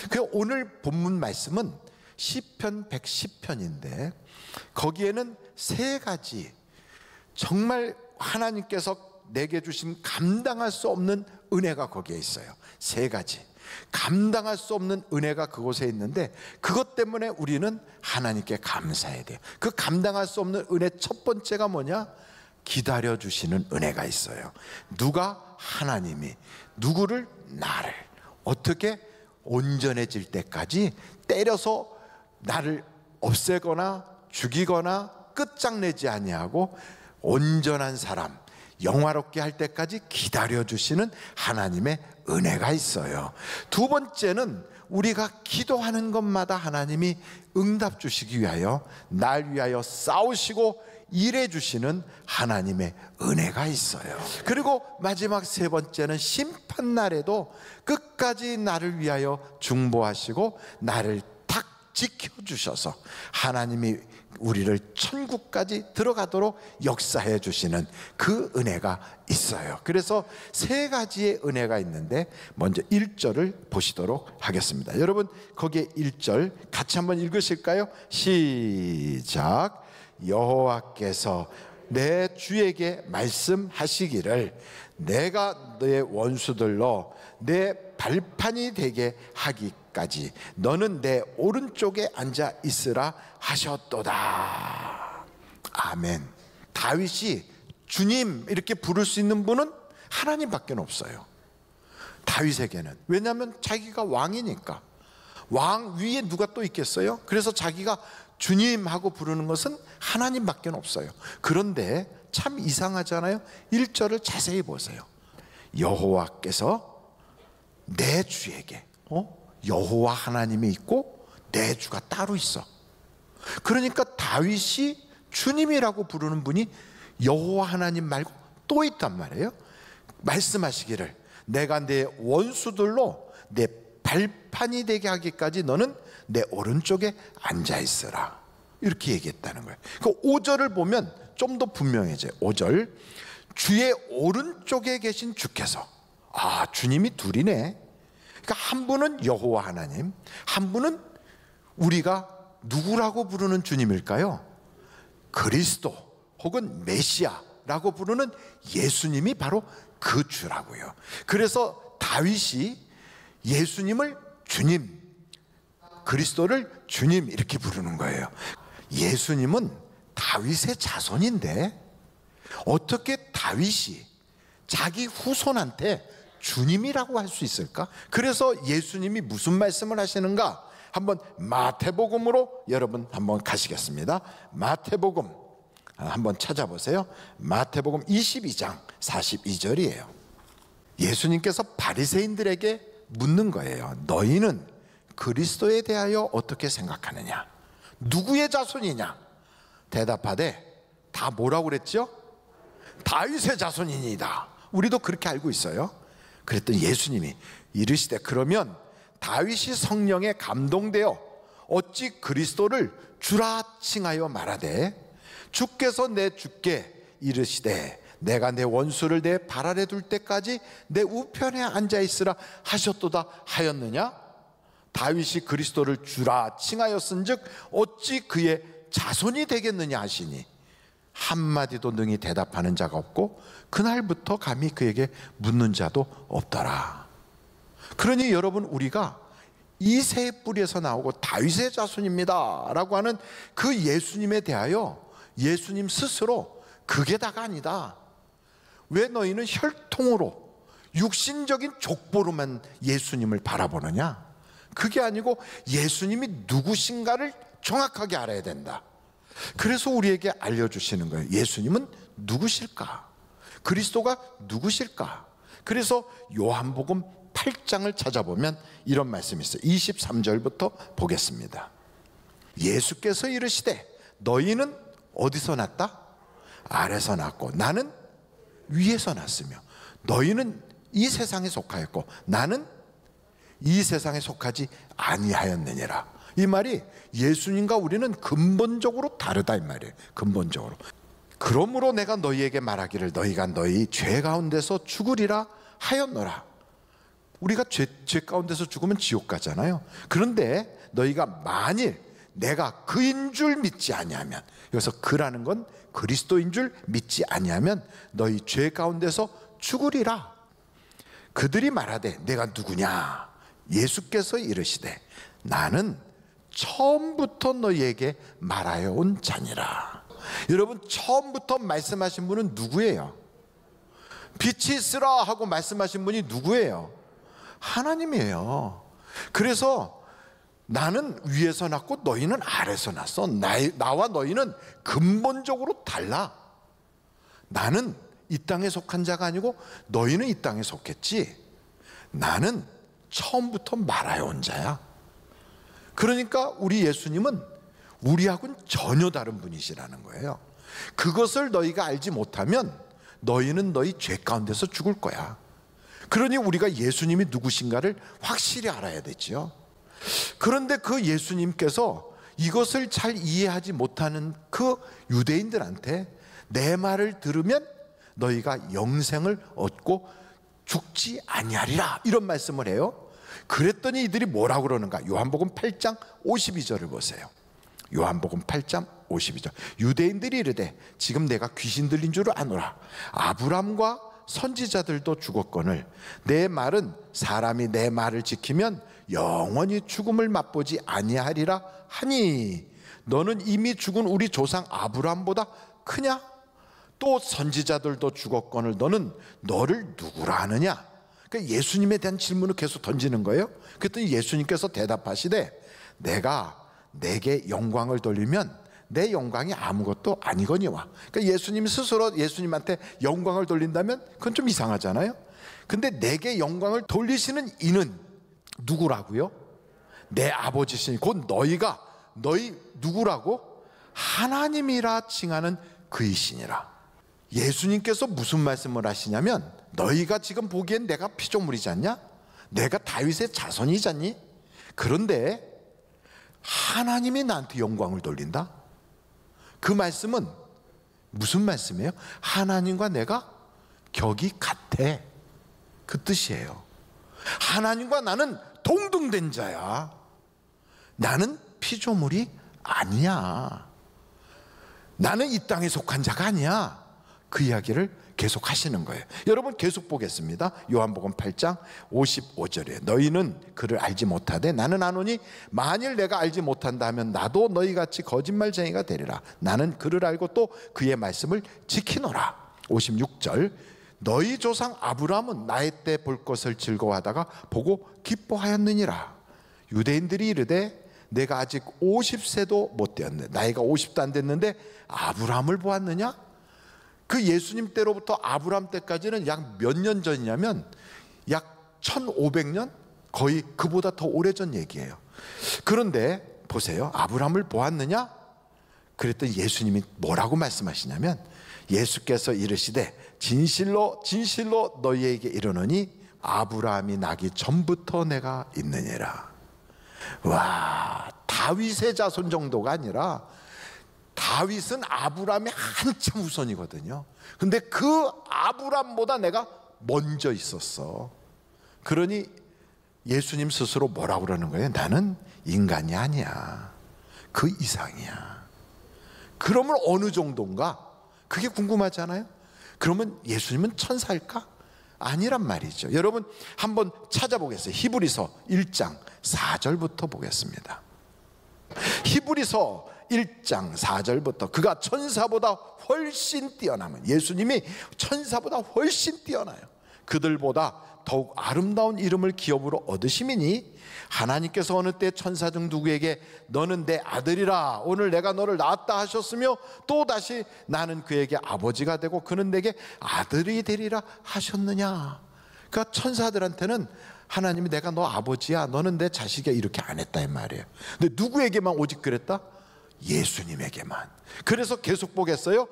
그 오늘 본문 말씀은 시편 110편인데 거기에는 세 가지 정말 하나님께서 내게 주신 감당할 수 없는 은혜가 거기에 있어요. 세 가지 감당할 수 없는 은혜가 그곳에 있는데 그것 때문에 우리는 하나님께 감사해야 돼요. 그 감당할 수 없는 은혜 첫 번째가 뭐냐? 기다려주시는 은혜가 있어요. 누가? 하나님이 누구를? 나를 어떻게? 온전해질 때까지 때려서 나를 없애거나 죽이거나 끝장내지 아니하고 온전한 사람, 영화롭게 할 때까지 기다려주시는 하나님의 은혜가 있어요. 두 번째는 우리가 기도하는 것마다 하나님이 응답 주시기 위하여 날 위하여 싸우시고 일해주시는 하나님의 은혜가 있어요. 그리고 마지막 세 번째는 심판날에도 끝까지 나를 위하여 중보하시고 나를 탁 지켜주셔서 하나님이 우리를 천국까지 들어가도록 역사해 주시는 그 은혜가 있어요. 그래서 세 가지의 은혜가 있는데 먼저 1절을 보시도록 하겠습니다. 여러분 거기에 1절 같이 한번 읽으실까요? 시작. 여호와께서 내 주에게 말씀하시기를 내가 내 원수들로 내 발판이 되게 하기까지 너는 내 오른쪽에 앉아 있으라 하셨도다. 아멘. 다윗이 주님 이렇게 부를 수 있는 분은 하나님밖에 없어요. 다윗에게는. 왜냐하면 자기가 왕이니까. 왕 위에 누가 또 있겠어요? 그래서 자기가 주님 하고 부르는 것은 하나님밖에 없어요. 그런데 참 이상하잖아요. 1절을 자세히 보세요. 여호와께서 내 주에게 여호와 하나님이 있고 내 주가 따로 있어. 그러니까 다윗이 주님이라고 부르는 분이 여호와 하나님 말고 또 있단 말이에요. 말씀하시기를 내가 내 원수들로 내 발판이 되게 하기까지 너는 내 오른쪽에 앉아있으라 이렇게 얘기했다는 거예요. 그 5절을 보면 좀 더 분명해져요. 5절 주의 오른쪽에 계신 주께서 주님이 둘이네. 그러니까 한 분은 여호와 하나님, 한 분은 우리가 누구라고 부르는 주님일까요? 그리스도 혹은 메시아라고 부르는 예수님이 바로 그 주라고요. 그래서 다윗이 예수님을 주님, 그리스도를 주님 이렇게 부르는 거예요. 예수님은 다윗의 자손인데 어떻게 다윗이 자기 후손한테 주님이라고 할 수 있을까? 그래서 예수님이 무슨 말씀을 하시는가? 한번 마태복음으로 여러분 한번 가시겠습니다. 마태복음 한번 찾아보세요. 마태복음 22장 42절이에요. 예수님께서 바리새인들에게 묻는 거예요. 너희는 그리스도에 대하여 어떻게 생각하느냐? 누구의 자손이냐? 대답하되 다 뭐라고 그랬죠? 다윗의 자손이니이다. 우리도 그렇게 알고 있어요. 그랬더니 예수님이 이르시되 그러면 다윗이 성령에 감동되어 어찌 그리스도를 주라 칭하여 말하되 주께서 내 주께 이르시되 내가 내 원수를 내 발 아래 둘 때까지 내 우편에 앉아 있으라 하셨도다 하였느냐? 다윗이 그리스도를 주라 칭하였은즉 어찌 그의 자손이 되겠느냐 하시니 한마디도 능히 대답하는 자가 없고 그날부터 감히 그에게 묻는 자도 없더라. 그러니 여러분 우리가 이새의 뿌리에서 나오고 다윗의 자손입니다 라고 하는 그 예수님에 대하여 예수님 스스로 그게 다가 아니다. 왜 너희는 혈통으로 육신적인 족보로만 예수님을 바라보느냐? 그게 아니고 예수님이 누구신가를 정확하게 알아야 된다. 그래서 우리에게 알려주시는 거예요. 예수님은 누구실까? 그리스도가 누구실까? 그래서 요한복음 8장을 찾아보면 이런 말씀이 있어요. 23절부터 보겠습니다. 예수께서 이르시되 너희는 어디서 났다? 아래서 났고 나는 위에서 났으며 너희는 이 세상에 속하였고 나는 이 세상에 속하지 아니하였느니라. 이 말이 예수님과 우리는 근본적으로 다르다 이 말이에요. 근본적으로. 그러므로 내가 너희에게 말하기를 너희가 너희 죄 가운데서 죽으리라 하였노라. 우리가 죄 가운데서 죽으면 지옥 가잖아요. 그런데 너희가 만일 내가 그인 줄 믿지 아니하면, 여기서 그라는 건 그리스도인 줄 믿지 아니하면 너희 죄 가운데서 죽으리라. 그들이 말하되 내가 누구냐? 예수께서 이르시되 나는 처음부터 너희에게 말하여 온 자니라. 여러분, 처음부터 말씀하신 분은 누구예요? 빛이 있으라 하고 말씀하신 분이 누구예요? 하나님이에요. 그래서 나는 위에서 났고 너희는 아래서 났어. 나와 너희는 근본적으로 달라. 나는 이 땅에 속한 자가 아니고 너희는 이 땅에 속했지. 나는 처음부터 말하여 온 자야. 그러니까 우리 예수님은 우리하고는 전혀 다른 분이시라는 거예요. 그것을 너희가 알지 못하면 너희는 너희 죄 가운데서 죽을 거야. 그러니 우리가 예수님이 누구신가를 확실히 알아야 되죠. 그런데 그 예수님께서 이것을 잘 이해하지 못하는 그 유대인들한테 내 말을 들으면 너희가 영생을 얻고 죽지 아니하리라, 이런 말씀을 해요. 그랬더니 이들이 뭐라고 그러는가? 요한복음 8장 52절을 보세요. 요한복음 8장 52절. 유대인들이 이르되 지금 내가 귀신 들린 줄을 아노라. 아브람과 선지자들도 죽었거늘 내 말은 사람이 내 말을 지키면 영원히 죽음을 맛보지 아니하리라 하니 너는 이미 죽은 우리 조상 아브람보다 크냐? 또 선지자들도 죽었거늘 너는 너를 누구라 하느냐? 그러니까 예수님에 대한 질문을 계속 던지는 거예요. 그랬더니 예수님께서 대답하시되 내가 내게 영광을 돌리면 내 영광이 아무것도 아니거니와. 그러니까 예수님 스스로 예수님한테 영광을 돌린다면 그건 좀 이상하잖아요. 근데 내게 영광을 돌리시는 이는 누구라고요? 내 아버지시니 곧 너희가 너희 누구라고? 하나님이라 칭하는 그이시니라. 예수님께서 무슨 말씀을 하시냐면 너희가 지금 보기엔 내가 피조물이지 않냐? 내가 다윗의 자손이지 않니? 그런데 하나님이 나한테 영광을 돌린다? 그 말씀은 무슨 말씀이에요? 하나님과 내가 격이 같아, 그 뜻이에요. 하나님과 나는 동등된 자야. 나는 피조물이 아니야. 나는 이 땅에 속한 자가 아니야. 그 이야기를 계속 하시는 거예요. 여러분 계속 보겠습니다. 요한복음 8장 55절에 너희는 그를 알지 못하되 나는 아노니 만일 내가 알지 못한다 하면 나도 너희같이 거짓말쟁이가 되리라. 나는 그를 알고 또 그의 말씀을 지키노라. 56절 너희 조상 아브라함은 나의 때 볼 것을 즐거워하다가 보고 기뻐하였느니라. 유대인들이 이르되 내가 아직 50세도 못 되었네. 나이가 50도 안 됐는데 아브라함을 보았느냐? 그 예수님 때로부터 아브라함 때까지는 약 몇 년 전이냐면 약 1500년? 거의 그보다 더 오래전 얘기예요. 그런데 보세요. 아브라함을 보았느냐? 그랬더니 예수님이 뭐라고 말씀하시냐면 예수께서 이르시되 진실로 진실로 너희에게 이르노니 아브라함이 나기 전부터 내가 있느니라. 와, 다윗의 자손 정도가 아니라 다윗은 아브라함의 한참 후손이거든요. 근데 그 아브라함보다 내가 먼저 있었어. 그러니 예수님 스스로 뭐라고 그러는 거예요? 나는 인간이 아니야. 그 이상이야. 그러면 어느 정도인가? 그게 궁금하잖아요. 그러면 예수님은 천사일까? 아니란 말이죠. 여러분 한번 찾아보겠어요. 히브리서 1장 4절부터 보겠습니다. 히브리서 1장 4절부터 그가 천사보다 훨씬 뛰어나면, 예수님이 천사보다 훨씬 뛰어나요. 그들보다 더욱 아름다운 이름을 기업으로 얻으심이니 하나님께서 어느 때 천사 중 누구에게 너는 내 아들이라 오늘 내가 너를 낳았다 하셨으며 또 다시 나는 그에게 아버지가 되고 그는 내게 아들이 되리라 하셨느냐. 그러니까 천사들한테는 하나님이 내가 너 아버지야, 너는 내 자식이야, 이렇게 안 했다 이 말이에요. 근데 누구에게만 오직 그랬다? 예수님에게만. 그래서 계속 보겠어요.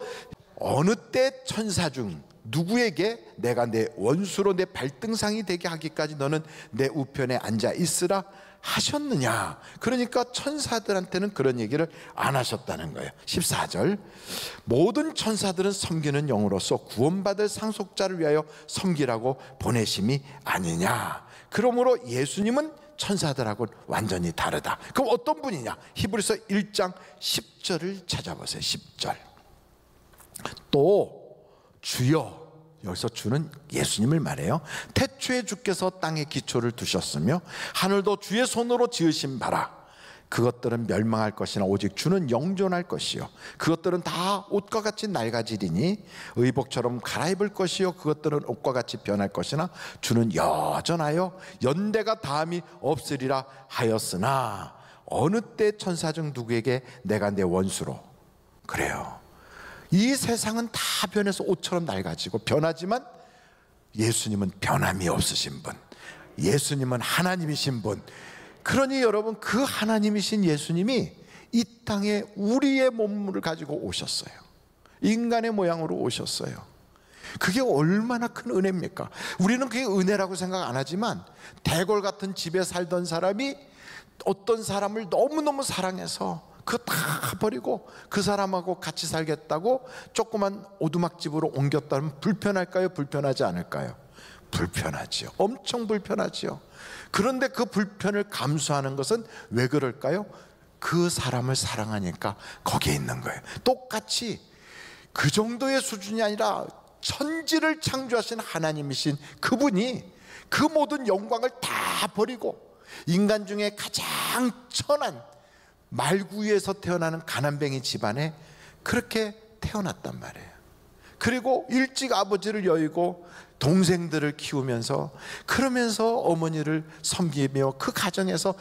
어느 때 천사 중 누구에게 내가 내 원수로 내 발등상이 되게 하기까지 너는 내 우편에 앉아 있으라 하셨느냐. 그러니까 천사들한테는 그런 얘기를 안 하셨다는 거예요. 14절 모든 천사들은 섬기는 영으로서 구원받을 상속자를 위하여 섬기라고 보내심이 아니냐. 그러므로 예수님은 천사들하고는 완전히 다르다. 그럼 어떤 분이냐? 히브리서 1장 10절을 찾아보세요. 10절. 또 주여, 여기서 주는 예수님을 말해요. 태초에 주께서 땅에 기초를 두셨으며 하늘도 주의 손으로 지으신 바라. 그것들은 멸망할 것이나 오직 주는 영존할 것이요 그것들은 다 옷과 같이 낡아지리니 의복처럼 갈아입을 것이요 그것들은 옷과 같이 변할 것이나 주는 여전하여 연대가 다함이 없으리라 하였으나 어느 때 천사 중 누구에게 내가 내 원수로. 그래요. 이 세상은 다 변해서 옷처럼 낡아지고 변하지만 예수님은 변함이 없으신 분, 예수님은 하나님이신 분. 그러니 여러분, 그 하나님이신 예수님이 이 땅에 우리의 몸을 가지고 오셨어요. 인간의 모양으로 오셨어요. 그게 얼마나 큰 은혜입니까? 우리는 그게 은혜라고 생각 안 하지만 대궐 같은 집에 살던 사람이 어떤 사람을 너무너무 사랑해서 그거 다 버리고 그 사람하고 같이 살겠다고 조그만 오두막집으로 옮겼다면 불편할까요? 불편하지 않을까요? 불편하지요. 엄청 불편하지요. 그런데 그 불편을 감수하는 것은 왜 그럴까요? 그 사람을 사랑하니까 거기에 있는 거예요. 똑같이 그 정도의 수준이 아니라 천지를 창조하신 하나님이신 그분이 그 모든 영광을 다 버리고 인간 중에 가장 천한 말구유에서 태어나는 가난뱅이 집안에 그렇게 태어났단 말이에요. 그리고 일찍 아버지를 여의고 동생들을 키우면서 그러면서 어머니를 섬기며 그 가정에서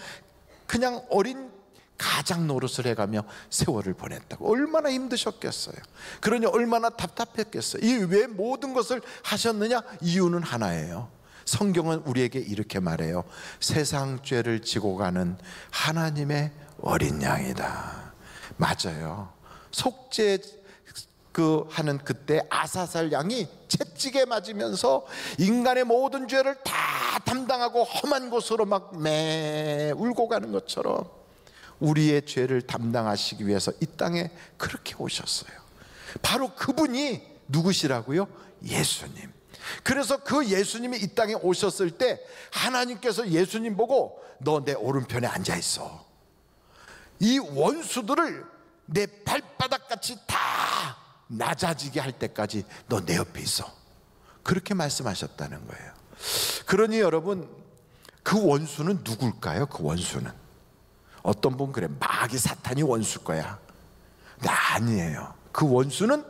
그냥 어린 가장 노릇을 해가며 세월을 보냈다고. 얼마나 힘드셨겠어요. 그러니 얼마나 답답했겠어요. 이 왜 모든 것을 하셨느냐? 이유는 하나예요. 성경은 우리에게 이렇게 말해요. 세상 죄를 지고 가는 하나님의 어린 양이다. 맞아요. 속죄 하는 그때 아사살 양이 채찍에 맞으면서 인간의 모든 죄를 다 담당하고 험한 곳으로 막 울고 가는 것처럼 우리의 죄를 담당하시기 위해서 이 땅에 그렇게 오셨어요. 바로 그분이 누구시라고요? 예수님. 그래서 그 예수님이 이 땅에 오셨을 때 하나님께서 예수님 보고 너 내 오른편에 앉아 있어. 이 원수들을 내 발바닥같이 다 낮아지게 할 때까지 너 내 옆에 있어. 그렇게 말씀하셨다는 거예요. 그러니 여러분, 그 원수는 누굴까요? 그 원수는 어떤 분 그래, 마귀 사탄이 원수일 거야. 근데 아니에요. 그 원수는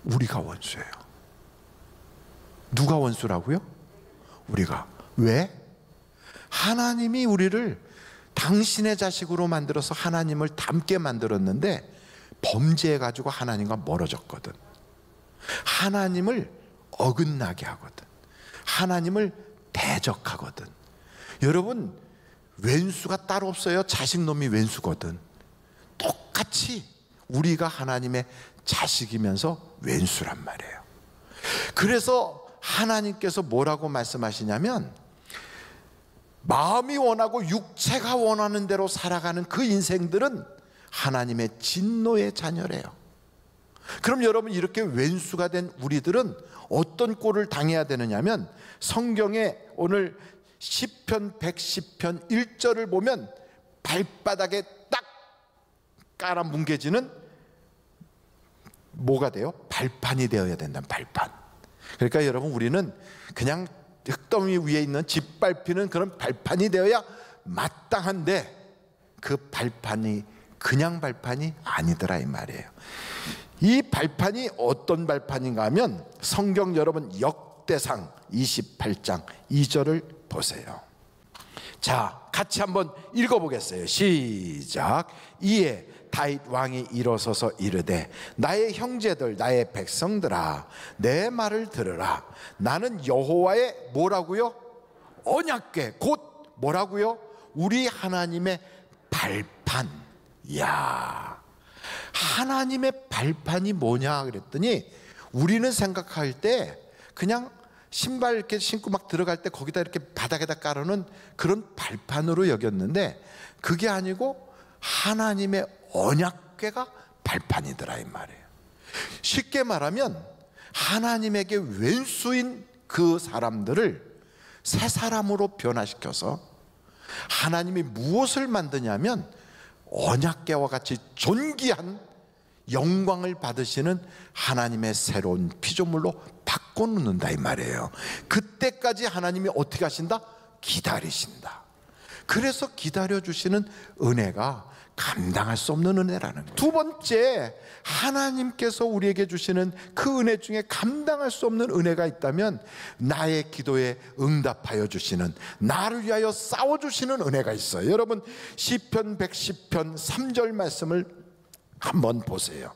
우리가 원수예요. 누가 원수라고요? 우리가. 왜? 하나님이 우리를 당신의 자식으로 만들어서 하나님을 닮게 만들었는데 범죄해가지고 하나님과 멀어졌거든. 하나님을 어긋나게 하거든. 하나님을 대적하거든. 여러분, 왼수가 따로 없어요. 자식놈이 왼수거든. 똑같이 우리가 하나님의 자식이면서 왼수란 말이에요. 그래서 하나님께서 뭐라고 말씀하시냐면, 마음이 원하고 육체가 원하는 대로 살아가는 그 인생들은 하나님의 진노의 자녀래요. 그럼 여러분, 이렇게 왼수가 된 우리들은 어떤 꼴을 당해야 되느냐면, 성경에 오늘 시편 110편 1절을 보면 발바닥에 딱 깔아 뭉개지는 뭐가 돼요? 발판이 되어야 된다는 발판. 그러니까 여러분, 우리는 그냥 흙더미 위에 있는 짓밟히는 그런 발판이 되어야 마땅한데 그 발판이 그냥 발판이 아니더라 이 말이에요. 이 발판이 어떤 발판인가 하면 성경 여러분 역대상 28장 2절을 보세요. 자, 같이 한번 읽어보겠어요. 시작. 이에 다윗 왕이 일어서서 이르되 나의 형제들 나의 백성들아 내 말을 들으라. 나는 여호와의 뭐라고요? 언약궤, 곧 뭐라고요? 우리 하나님의 발판. 야, 하나님의 발판이 뭐냐 그랬더니 우리는 생각할 때 그냥 신발 이렇게 신고 막 들어갈 때 거기다 이렇게 바닥에다 깔아놓은 그런 발판으로 여겼는데 그게 아니고 하나님의 언약궤가 발판이더라 이 말이에요. 쉽게 말하면 하나님에게 왼수인 그 사람들을 새 사람으로 변화시켜서 하나님이 무엇을 만드냐면 언약궤와 같이 존귀한 영광을 받으시는 하나님의 새로운 피조물로 바꿔놓는다 이 말이에요. 그때까지 하나님이 어떻게 하신다? 기다리신다. 그래서 기다려주시는 은혜가 감당할 수 없는 은혜라는 거예요. 두 번째, 하나님께서 우리에게 주시는 그 은혜 중에 감당할 수 없는 은혜가 있다면 나의 기도에 응답하여 주시는, 나를 위하여 싸워주시는 은혜가 있어요. 여러분 시편 110편 3절 말씀을 한번 보세요.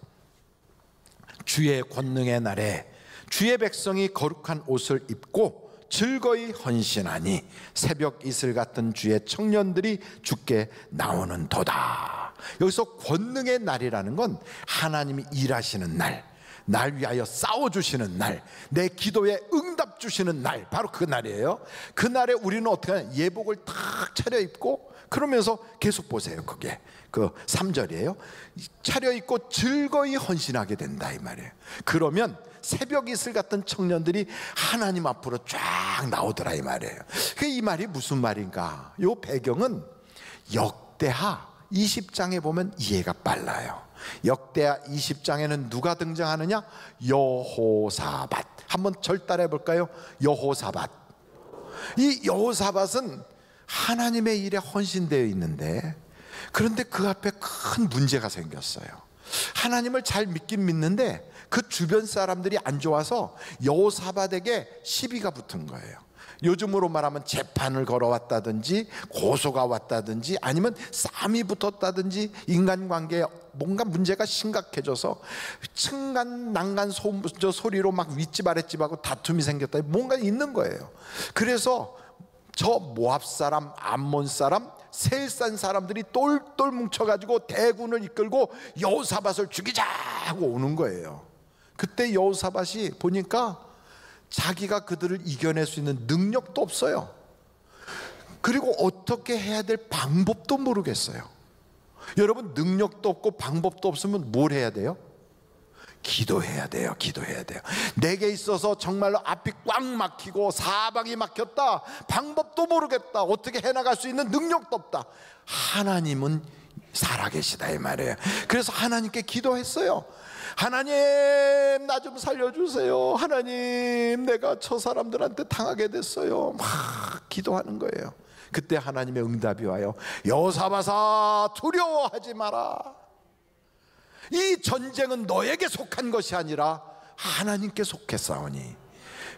주의 권능의 날에 주의 백성이 거룩한 옷을 입고 즐거이 헌신하니 새벽 이슬 같은 주의 청년들이 주께 나오는 도다. 여기서 권능의 날이라는 건 하나님이 일하시는 날, 날 위하여 싸워주시는 날, 내 기도에 응답 주시는 날, 바로 그 날이에요. 그 날에 우리는 어떻게 하냐? 예복을 탁 차려입고, 그러면서 계속 보세요. 그게 그 3절이에요. 차려입고 즐거이 헌신하게 된다 이 말이에요. 그러면 새벽 이슬 같은 청년들이 하나님 앞으로 쫙 나오더라 이 말이에요. 이 말이 무슨 말인가? 이 배경은 역대하 20장에 보면 이해가 빨라요. 역대하 20장에는 누가 등장하느냐? 여호사밧. 한번 절따라해 볼까요? 여호사밧. 이 여호사밧은 하나님의 일에 헌신되어 있는데, 그런데 그 앞에 큰 문제가 생겼어요. 하나님을 잘 믿긴 믿는데 그 주변 사람들이 안 좋아서 여호사밧에게 시비가 붙은 거예요. 요즘으로 말하면 재판을 걸어왔다든지 고소가 왔다든지 아니면 싸움이 붙었다든지 인간관계에 뭔가 문제가 심각해져서 층간 난간 소리로 막 윗집 아랫집하고 다툼이 생겼다, 뭔가 있는 거예요. 그래서 저 모압 사람, 암몬 사람, 세일산 사람들이 똘똘 뭉쳐가지고 대군을 이끌고 여호사밧을 죽이자 하고 오는 거예요. 그때 여호사밧이 보니까 자기가 그들을 이겨낼 수 있는 능력도 없어요. 그리고 어떻게 해야 될 방법도 모르겠어요. 여러분, 능력도 없고 방법도 없으면 뭘 해야 돼요? 기도해야 돼요. 기도해야 돼요. 내게 있어서 정말로 앞이 꽉 막히고 사방이 막혔다, 방법도 모르겠다, 어떻게 해나갈 수 있는 능력도 없다. 하나님은 살아계시다 이 말이에요. 그래서 하나님께 기도했어요. 하나님, 나 좀 살려주세요. 하나님, 내가 저 사람들한테 당하게 됐어요. 막 기도하는 거예요. 그때 하나님의 응답이 와요. 여호사밧아, 두려워하지 마라. 이 전쟁은 너에게 속한 것이 아니라 하나님께 속했사오니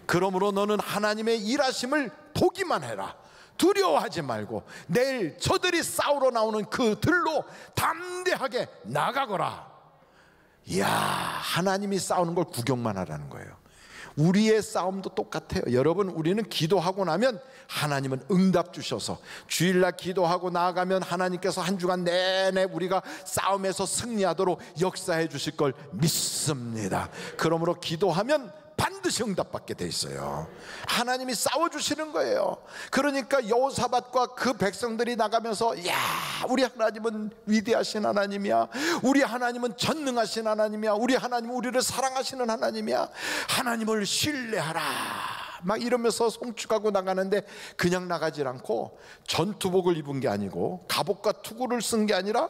그러므로 너는 하나님의 일하심을 보기만 해라. 두려워하지 말고 내일 저들이 싸우러 나오는 그 들로 담대하게 나가거라. 이야, 하나님이 싸우는 걸 구경만 하라는 거예요. 우리의 싸움도 똑같아요. 여러분, 우리는 기도하고 나면 하나님은 응답 주셔서 주일날 기도하고 나아가면 하나님께서 한 주간 내내 우리가 싸움에서 승리하도록 역사해 주실 걸 믿습니다. 그러므로 기도하면 반드시 응답받게 돼 있어요. 하나님이 싸워주시는 거예요. 그러니까 여호사밧과 그 백성들이 나가면서, 야, 우리 하나님은 위대하신 하나님이야, 우리 하나님은 전능하신 하나님이야, 우리 하나님은 우리를 사랑하시는 하나님이야, 하나님을 신뢰하라 막 이러면서 송축하고 나가는데, 그냥 나가질 않고 전투복을 입은 게 아니고 갑옷과 투구를 쓴 게 아니라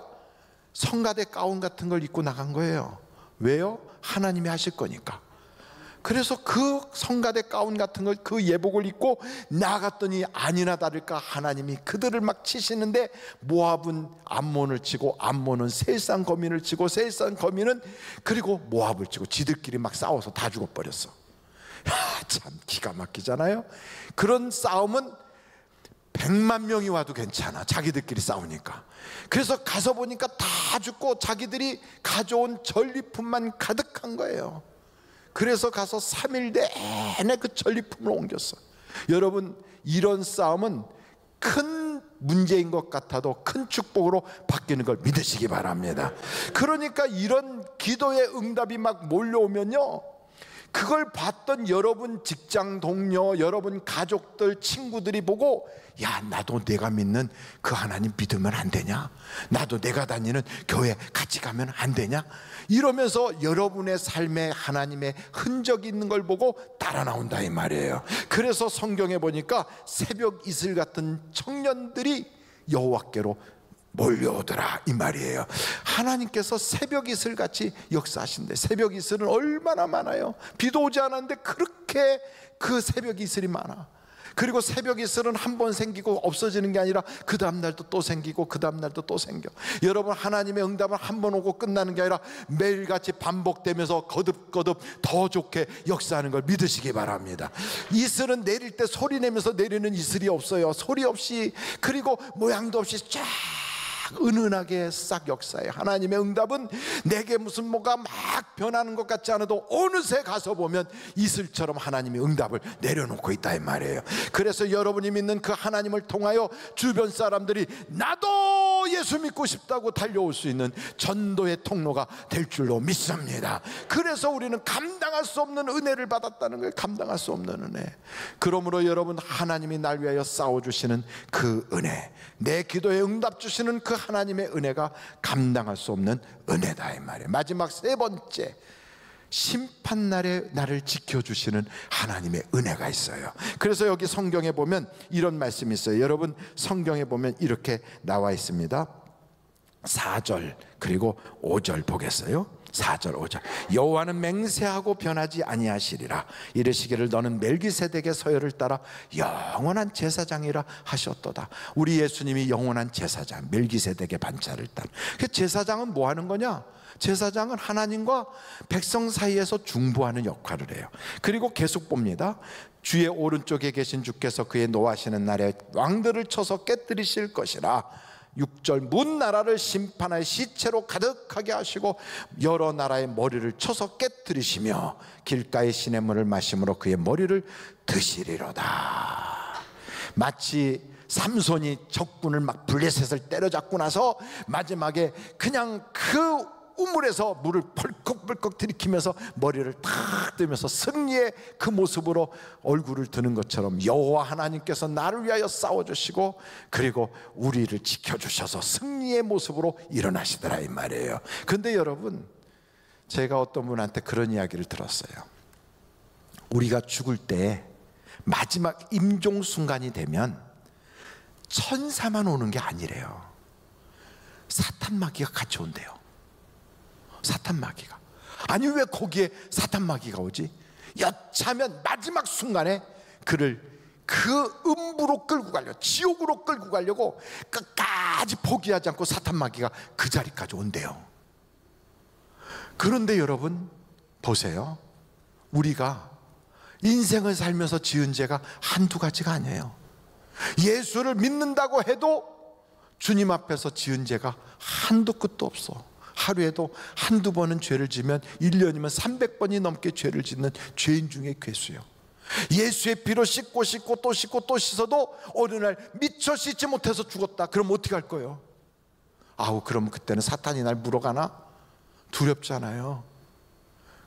성가대 가운 같은 걸 입고 나간 거예요. 왜요? 하나님이 하실 거니까. 그래서 그 성가대 가운 같은 걸, 그 예복을 입고 나갔더니 아니나 다를까 하나님이 그들을 막 치시는데, 모압은 암몬을 치고 암몬은 세일산 거민을 치고 세일산 거민은 그리고 모압을 치고 지들끼리 막 싸워서 다 죽어버렸어. 참 기가 막히잖아요. 그런 싸움은 100만 명이 와도 괜찮아, 자기들끼리 싸우니까. 그래서 가서 보니까 다 죽고 자기들이 가져온 전리품만 가득한 거예요. 그래서 가서 3일 내내 그 전리품을 옮겼어. 여러분, 이런 싸움은 큰 문제인 것 같아도 큰 축복으로 바뀌는 걸 믿으시기 바랍니다. 그러니까 이런 기도의 응답이 막 몰려오면요, 그걸 봤던 여러분 직장 동료, 여러분 가족들, 친구들이 보고, 야, 나도 내가 믿는 그 하나님 믿으면 안 되냐? 나도 내가 다니는 교회 같이 가면 안 되냐? 이러면서 여러분의 삶에 하나님의 흔적이 있는 걸 보고 따라 나온다 이 말이에요. 그래서 성경에 보니까 새벽 이슬 같은 청년들이 여호와께로 몰려오더라 이 말이에요. 하나님께서 새벽 이슬 같이 역사하신대. 새벽 이슬은 얼마나 많아요. 비도 오지 않았는데 그렇게 그 새벽 이슬이 많아. 그리고 새벽 이슬은 한 번 생기고 없어지는 게 아니라 그 다음날도 또 생기고 그 다음날도 또 생겨. 여러분, 하나님의 응답은 한 번 오고 끝나는 게 아니라 매일같이 반복되면서 거듭거듭 더 좋게 역사하는 걸 믿으시기 바랍니다. 이슬은 내릴 때 소리 내면서 내리는 이슬이 없어요. 소리 없이, 그리고 모양도 없이 쫙 은은하게 싹 역사해. 하나님의 응답은 내게 무슨 뭐가 막 변하는 것 같지 않아도 어느새 가서 보면 이슬처럼 하나님이 응답을 내려놓고 있다 이 말이에요. 그래서 여러분이 믿는 그 하나님을 통하여 주변 사람들이 나도 예수 믿고 싶다고 달려올 수 있는 전도의 통로가 될 줄로 믿습니다. 그래서 우리는 감당할 수 없는 은혜를 받았다는 거예요. 감당할 수 없는 은혜. 그러므로 여러분, 하나님이 날 위하여 싸워주시는 그 은혜, 내 기도에 응답 주시는 그 하나님의 은혜가 감당할 수 없는 은혜다 이 말이에요. 마지막 세 번째, 심판날에 나를 지켜주시는 하나님의 은혜가 있어요. 그래서 여기 성경에 보면 이런 말씀이 있어요. 여러분, 성경에 보면 이렇게 나와 있습니다. 4절 그리고 5절 보겠어요. 4절 5절. 여호와는 맹세하고 변하지 아니하시리라. 이르시기를 너는 멜기세덱의 서열을 따라 영원한 제사장이라 하셨도다. 우리 예수님이 영원한 제사장, 멜기세덱의 반차를 따라. 제사장은 뭐 하는 거냐? 제사장은 하나님과 백성 사이에서 중보하는 역할을 해요. 그리고 계속 봅니다. 주의 오른쪽에 계신 주께서 그의 노하시는 날에 왕들을 쳐서 깨뜨리실 것이라. 6절, 문 나라를 심판하여 시체로 가득하게 하시고 여러 나라의 머리를 쳐서 깨뜨리시며 길가의 시냇물을 마심으로 그의 머리를 드시리로다. 마치 삼손이 적군을 막 블레셋을 때려잡고 나서 마지막에 그냥 그 우물에서 물을 펄컥펄컥 들이키면서 머리를 탁 뜨면서 승리의 그 모습으로 얼굴을 드는 것처럼 여호와 하나님께서 나를 위하여 싸워주시고 그리고 우리를 지켜주셔서 승리의 모습으로 일어나시더라 이 말이에요. 근데 여러분, 제가 어떤 분한테 그런 이야기를 들었어요. 우리가 죽을 때 마지막 임종 순간이 되면 천사만 오는 게 아니래요. 사탄 마귀가 같이 온대요. 사탄 마귀가. 아니, 왜 거기에 사탄 마귀가 오지? 여차하면 마지막 순간에 그를 그 음부로 끌고 가려, 지옥으로 끌고 가려고 끝까지 포기하지 않고 사탄 마귀가 그 자리까지 온대요. 그런데 여러분 보세요. 우리가 인생을 살면서 지은 죄가 한두 가지가 아니에요. 예수를 믿는다고 해도 주님 앞에서 지은 죄가 한두 끝도 없어. 하루에도 한두 번은 죄를 지면 1년이면 300번이 넘게 죄를 짓는 죄인 중에 괴수요. 예수의 피로 씻고 또 씻고 또 씻어도 어느 날 미처 씻지 못해서 죽었다. 그럼 어떻게 할 거예요? 아우, 그러면 그때는 사탄이 날 물어가나? 두렵잖아요.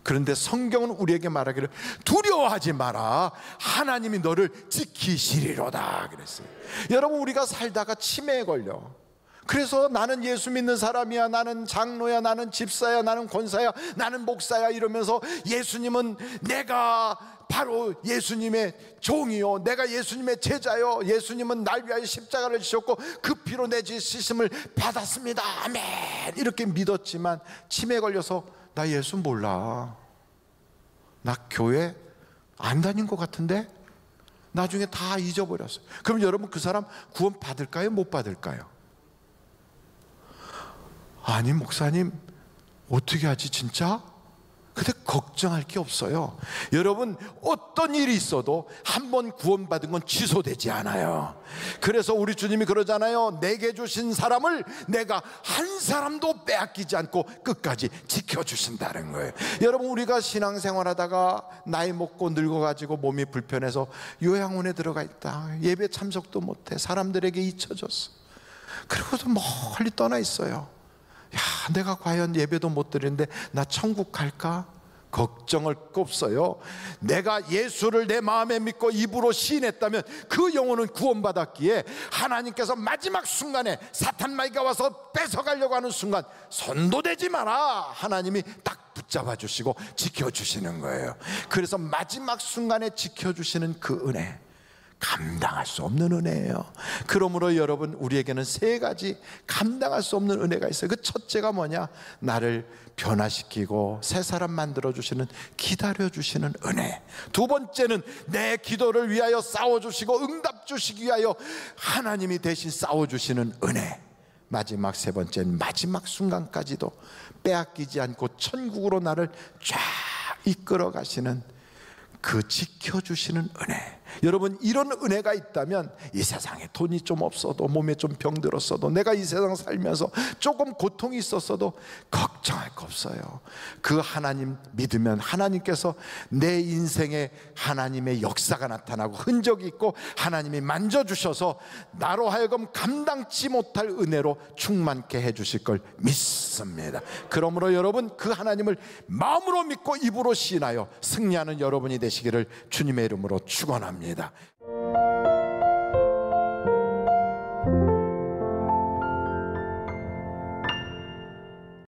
그런데 성경은 우리에게 말하기를 두려워하지 마라. 하나님이 너를 지키시리로다 그랬어요. 여러분, 우리가 살다가 치매에 걸려. 그래서 나는 예수 믿는 사람이야, 나는 장로야, 나는 집사야, 나는 권사야, 나는 목사야 이러면서 예수님은 내가 바로 예수님의 종이요, 내가 예수님의 제자요, 예수님은 날 위하여 십자가를 지셨고 그 피로 내 죄 씻음을 받았습니다, 아멘, 이렇게 믿었지만 치매에 걸려서 나 예수 몰라, 나 교회 안 다닌 것 같은데, 나중에 다 잊어버렸어요. 그럼 여러분, 그 사람 구원 받을까요, 못 받을까요? 아니, 목사님 어떻게 하지 진짜? 근데 걱정할 게 없어요. 여러분, 어떤 일이 있어도 한번 구원받은 건 취소되지 않아요. 그래서 우리 주님이 그러잖아요. 내게 주신 사람을 내가 한 사람도 빼앗기지 않고 끝까지 지켜주신다는 거예요. 여러분, 우리가 신앙생활하다가 나이 먹고 늙어가지고 몸이 불편해서 요양원에 들어가 있다, 예배 참석도 못해, 사람들에게 잊혀졌어. 그리고도 멀리 떠나 있어요. 야, 내가 과연 예배도 못 드리는데 나 천국 갈까? 걱정할 거 없어요. 내가 예수를 내 마음에 믿고 입으로 시인했다면 그 영혼은 구원받았기에 하나님께서 마지막 순간에 사탄 마귀가 와서 뺏어가려고 하는 순간 손도 대지 마라, 하나님이 딱 붙잡아 주시고 지켜주시는 거예요. 그래서 마지막 순간에 지켜주시는 그 은혜, 감당할 수 없는 은혜예요. 그러므로 여러분, 우리에게는 세 가지 감당할 수 없는 은혜가 있어요. 그 첫째가 뭐냐? 나를 변화시키고 새 사람 만들어주시는, 기다려주시는 은혜. 두 번째는 내 기도를 위하여 싸워주시고 응답 주시기 위하여 하나님이 대신 싸워주시는 은혜. 마지막 세 번째는 마지막 순간까지도 빼앗기지 않고 천국으로 나를 쫙 이끌어 가시는 그 지켜주시는 은혜. 여러분, 이런 은혜가 있다면 이 세상에 돈이 좀 없어도, 몸에 좀 병들었어도, 내가 이 세상 살면서 조금 고통이 있었어도 걱정할 거 없어요. 그 하나님 믿으면 하나님께서 내 인생에 하나님의 역사가 나타나고 흔적이 있고 하나님이 만져주셔서 나로 하여금 감당치 못할 은혜로 충만케 해주실 걸 믿습니다. 그러므로 여러분, 그 하나님을 마음으로 믿고 입으로 시인하여 승리하는 여러분이 되시기를 주님의 이름으로 축원합니다.